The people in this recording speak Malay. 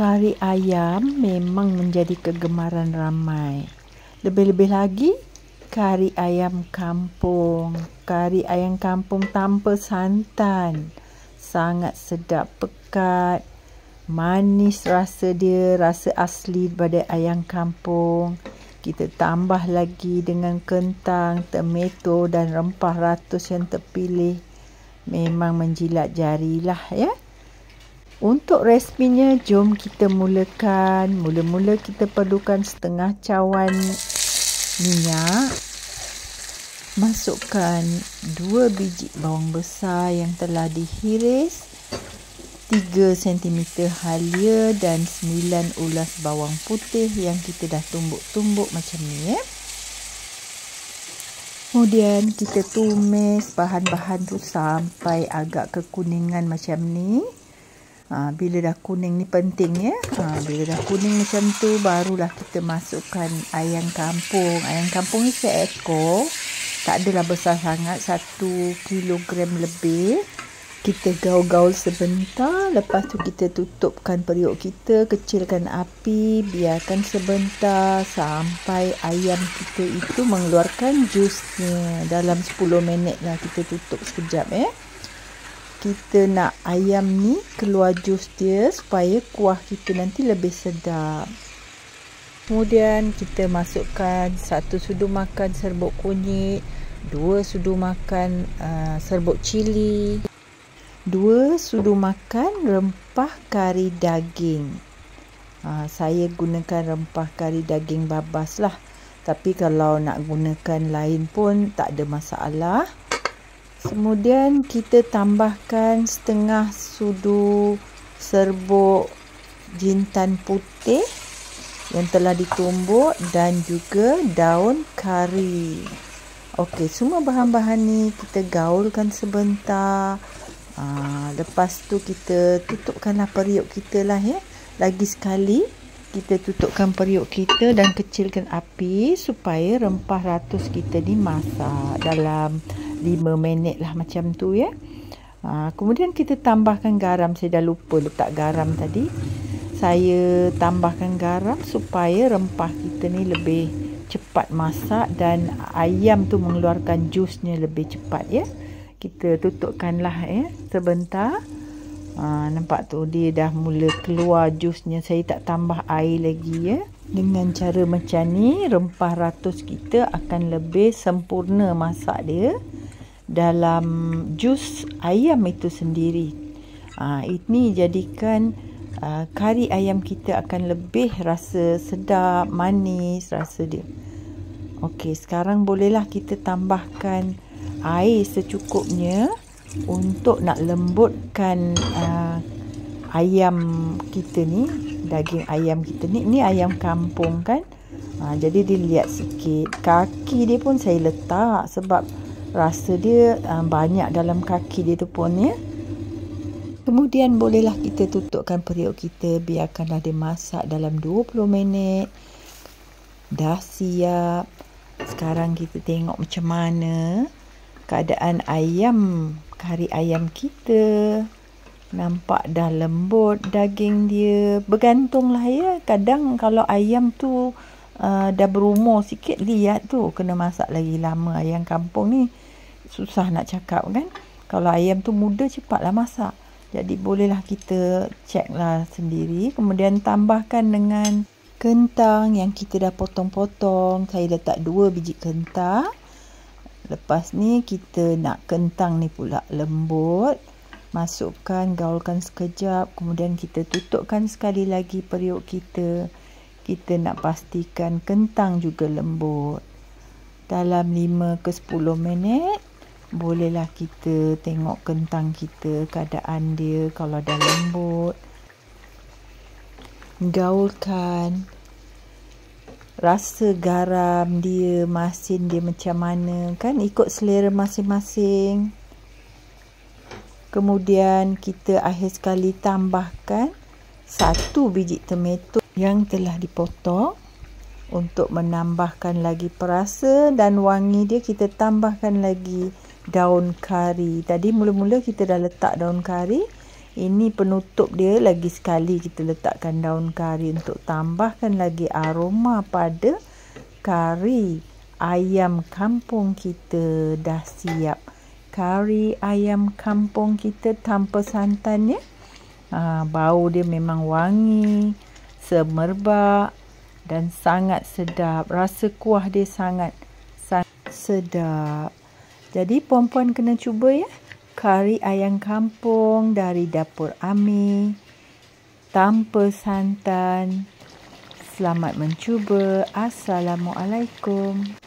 Kari ayam memang menjadi kegemaran ramai. Lebih-lebih lagi, kari ayam kampung. Kari ayam kampung tanpa santan. Sangat sedap, pekat, manis rasa dia, rasa asli daripada ayam kampung. Kita tambah lagi dengan kentang, tomato dan rempah ratus yang terpilih. Memang menjilat jarilah ya. Untuk resipinya, jom kita mulakan. Mula-mula kita perlukan setengah cawan minyak. Masukkan 2 biji bawang besar yang telah dihiris, 3 cm halia dan 9 ulas bawang putih yang kita dah tumbuk-tumbuk macam ni ya. Kemudian kita tumis bahan-bahan tu sampai agak kekuningan macam ni. Bila dah kuning ni penting ya. Bila dah kuning macam tu, barulah kita masukkan ayam kampung. Ayam kampung ni seekor. Tak adalah besar sangat, 1 kilogram lebih. Kita gaul-gaul sebentar. Lepas tu kita tutupkan periuk kita. Kecilkan api. Biarkan sebentar sampai ayam kita itu mengeluarkan jusnya. Dalam 10 minit lah kita tutup sekejap ya. Kita nak ayam ni keluar jus dia supaya kuah kita nanti lebih sedap. Kemudian kita masukkan 1 sudu makan serbuk kunyit, 2 sudu makan serbuk cili, 2 sudu makan rempah kari daging. Saya gunakan rempah kari daging babas lah. Tapi kalau nak gunakan lain pun tak ada masalah. Kemudian kita tambahkan setengah sudu serbuk jintan putih yang telah ditumbuk dan juga daun kari. Okey, semua bahan-bahan ni kita gaulkan sebentar. Lepas tu kita tutupkanlah periuk kita lah ya. Lagi sekali kita tutupkan periuk kita dan kecilkan api supaya rempah ratus kita ni masak dalam 5 minit lah macam tu ya. Kemudian kita tambahkan garam. Saya dah lupa letak garam tadi. Saya tambahkan garam supaya rempah kita ni lebih cepat masak dan ayam tu mengeluarkan jusnya lebih cepat ya. Kita tutupkanlah ya sebentar. Nampak tu dia dah mula keluar jusnya. Saya tak tambah air lagi ya. Dengan cara macam ni, rempah ratus kita akan lebih sempurna masak dia dalam jus ayam itu sendiri. Ini jadikan kari ayam kita akan lebih rasa sedap, manis rasa dia. Okey, sekarang bolehlah kita tambahkan air secukupnya untuk nak lembutkan ayam kita ni, daging ayam kita ni. Ni ayam kampung kan. Jadi dia lihat sikit. Kaki dia pun saya letak sebab rasa dia banyak dalam kaki dia tu pun ya. Kemudian bolehlah kita tutupkan periuk kita. Biarkanlah dia masak dalam 20 minit. Dah siap. Sekarang kita tengok macam mana keadaan ayam, kari ayam kita. Nampak dah lembut daging dia. Bergantunglah ya. Kadang kalau ayam tu dah berumur sikit, lihat tu kena masak lagi lama. Ayam kampung ni susah nak cakap kan. Kalau ayam tu muda, cepatlah masak. Jadi bolehlah kita ceklah sendiri. Kemudian tambahkan dengan kentang yang kita dah potong-potong. Saya letak 2 biji kentang. Lepas ni kita nak kentang ni pula lembut. Masukkan, gaulkan sekejap. Kemudian kita tutupkan sekali lagi periuk kita. Kita nak pastikan kentang juga lembut. Dalam 5 ke 10 minit, bolehlah kita tengok kentang kita, keadaan dia kalau dah lembut. Gaulkan. Rasa garam dia, masin dia macam mana kan, ikut selera masing-masing. Kemudian kita akhir sekali tambahkan 1 biji tomato yang telah dipotong untuk menambahkan lagi perasa dan wangi dia. Kita tambahkan lagi daun kari. Tadi mula-mula kita dah letak daun kari. Ini penutup dia, lagi sekali kita letakkan daun kari untuk tambahkan lagi aroma pada kari ayam kampung kita. Dah siap kari ayam kampung kita tanpa santan ya. Bau dia memang wangi, semerbak dan sangat sedap. Rasa kuah dia sangat sedap. Jadi puan-puan kena cuba ya. Kari ayam kampung dari dapur Ami tanpa santan. Selamat mencuba. Assalamualaikum.